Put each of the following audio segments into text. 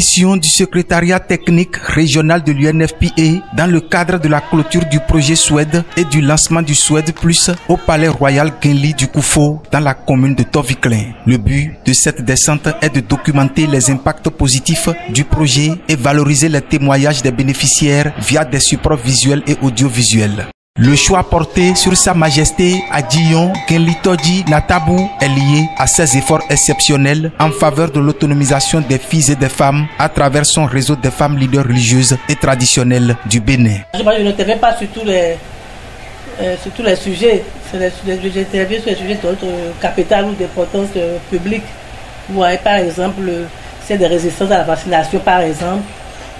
mission du secrétariat technique régional de l'UNFPA dans le cadre de la clôture du projet Suède et du lancement du Suède Plus au palais royal Genli du Koufo dans la commune de Toviklin. Le but de cette descente est de documenter les impacts positifs du projet et valoriser les témoignages des bénéficiaires via des supports visuels et audiovisuels. Le choix porté sur Sa Majesté Adjiyon Genlitoji Natabou est lié à ses efforts exceptionnels en faveur de l'autonomisation des filles et des femmes à travers son réseau des femmes leaders religieuses et traditionnelles du Bénin. Je n'interviens pas sur tous les sujets, j'interviens sur les sujets d'autres capital ou d'importance publique. Vous voyez par exemple, c'est des résistances à la vaccination par exemple,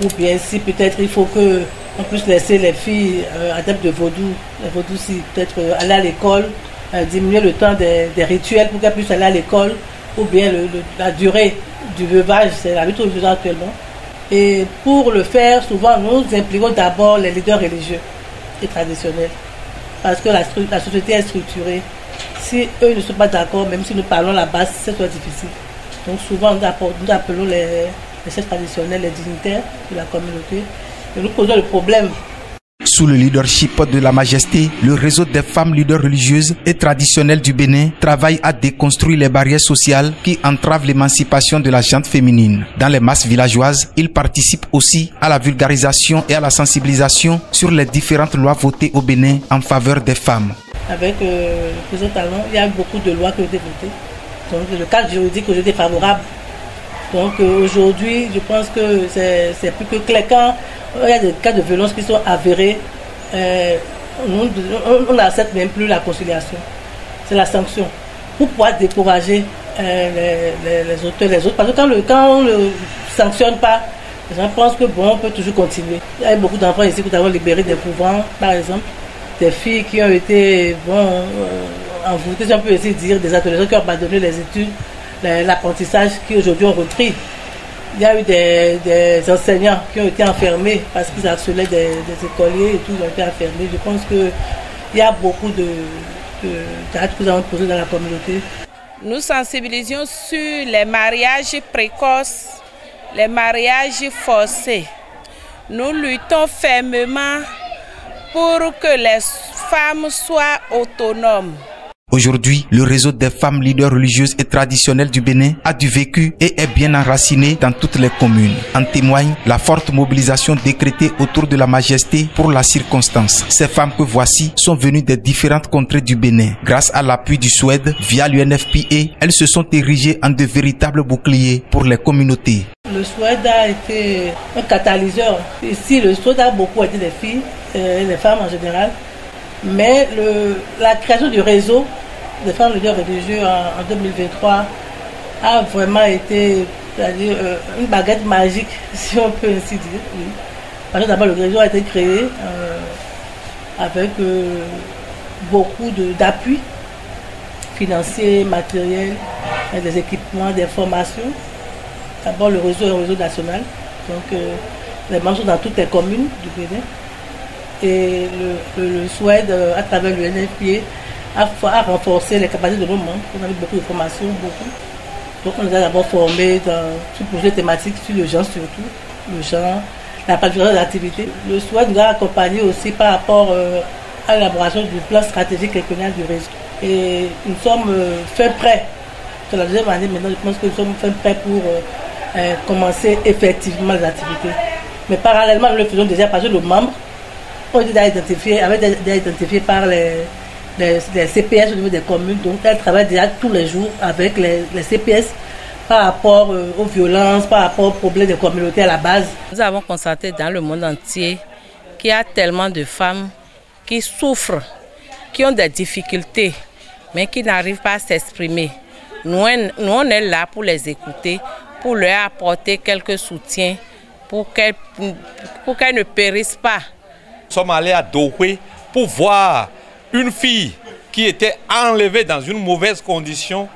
ou bien si peut-être il faut que on puisse laisser les filles adeptes de vaudou, les vaudous si peut-être aller à l'école, diminuer le temps des rituels pour qu'elles puissent aller à l'école, ou bien la durée du veuvage, c'est la lutte au veuvage actuellement. Et pour le faire, souvent nous impliquons d'abord les leaders religieux et traditionnels, parce que la société est structurée. Si eux ne sont pas d'accord, même si nous parlons la base, c'est très difficile. Donc souvent nous appelons les chefs traditionnels, les dignitaires de la communauté, et nous posons le problème. Sous le leadership de la Majesté, le réseau des femmes leaders religieuses et traditionnelles du Bénin travaille à déconstruire les barrières sociales qui entravent l'émancipation de la gente féminine. Dans les masses villageoises, ils participent aussi à la vulgarisation et à la sensibilisation sur les différentes lois votées au Bénin en faveur des femmes. Avec le président Talon, il y a beaucoup de lois qui ont été votées. Donc le cadre juridique aujourd'hui est favorable. Donc aujourd'hui, je pense que c'est plus que clair. Quand il y a des cas de violence qui sont avérés, on n'accepte même plus la conciliation. C'est la sanction. Pour pouvoir décourager les auteurs, les autres. Parce que quand on ne le sanctionne pas, les gens pensent que bon, on peut toujours continuer. Il y a beaucoup d'enfants ici qui nous avons libéré des couvents, par exemple. Des filles qui ont été envoûtées, si on peut essayer de dire, des adolescents qui ont abandonné les études, l'apprentissage qui aujourd'hui ont repris. Il y a eu des enseignants qui ont été enfermés parce qu'ils harcelaient des écoliers et tout, ils ont été enfermés. Je pense qu'il y a beaucoup d'actes que nous avons posés dans la communauté. Nous sensibilisons sur les mariages précoces, les mariages forcés. Nous luttons fermement pour que les femmes soient autonomes. Aujourd'hui, le réseau des femmes leaders religieuses et traditionnelles du Bénin a du vécu et est bien enraciné dans toutes les communes. En témoigne la forte mobilisation décrétée autour de la Majesté pour la circonstance. Ces femmes que voici sont venues des différentes contrées du Bénin. Grâce à l'appui du Suède, via l'UNFPA, elles se sont érigées en de véritables boucliers pour les communautés. Le Suède a été un catalyseur. Ici, le Suède a beaucoup aidé les filles, les femmes en général. Mais la création du réseau des femmes leaders religieux en 2023 a vraiment été, c'est-à-dire, une baguette magique, si on peut ainsi dire. Oui. Parce que d'abord, le réseau a été créé avec beaucoup d'appui financier, matériel, des équipements, des formations. D'abord, le réseau est un réseau national. Donc, les membres sont dans toutes les communes du Bénin. Et le Suède, à travers l'UNFPA, a renforcé les capacités de nos membres. On a eu beaucoup de formations, beaucoup. Donc on les a d'abord formés sur plusieurs thématiques, sur le genre surtout, le genre, la planification des activités. Le Suède nous a accompagnés aussi par rapport à l'élaboration du plan stratégique régional du réseau. Et nous sommes fin prêts. C'est la deuxième année maintenant, je pense que nous sommes fin prêts pour commencer effectivement les activités. Mais parallèlement, nous le faisons déjà parce que nos membres ont été identifiés par les CPS au niveau des communes. Donc elles travaillent déjà tous les jours avec les CPS par rapport aux violences, par rapport aux problèmes des communautés à la base. Nous avons constaté dans le monde entier qu'il y a tellement de femmes qui souffrent, qui ont des difficultés, mais qui n'arrivent pas à s'exprimer. Nous, on est là pour les écouter, pour leur apporter quelques soutiens, pour qu'elles ne périssent pas. Nous sommes allés à Douai pour voir une fille qui était enlevée dans une mauvaise condition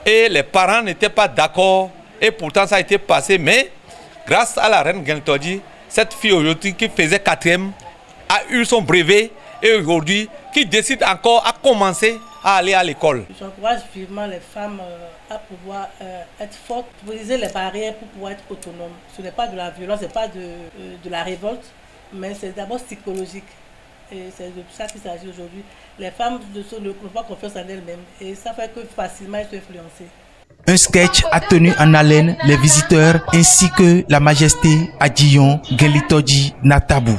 et les parents n'étaient pas d'accord et pourtant ça a été passé. Mais grâce à la reine Genlitoji, cette fille aujourd'hui qui faisait 4e a eu son brevet et aujourd'hui qui décide encore à commencer à aller à l'école. J'encourage vivement les femmes à pouvoir être fortes, briser les barrières pour pouvoir être autonomes. Ce n'est pas de la violence, ce n'est pas de la révolte, mais c'est d'abord psychologique. Et c'est de ça qu'il s'agit aujourd'hui. Les femmes ne n'ont pas confiance en elles-mêmes et ça fait que facilement elles sont influencées. Un sketch a tenu en haleine les visiteurs ainsi que la majesté Adjiyon Genlitoji Natabou.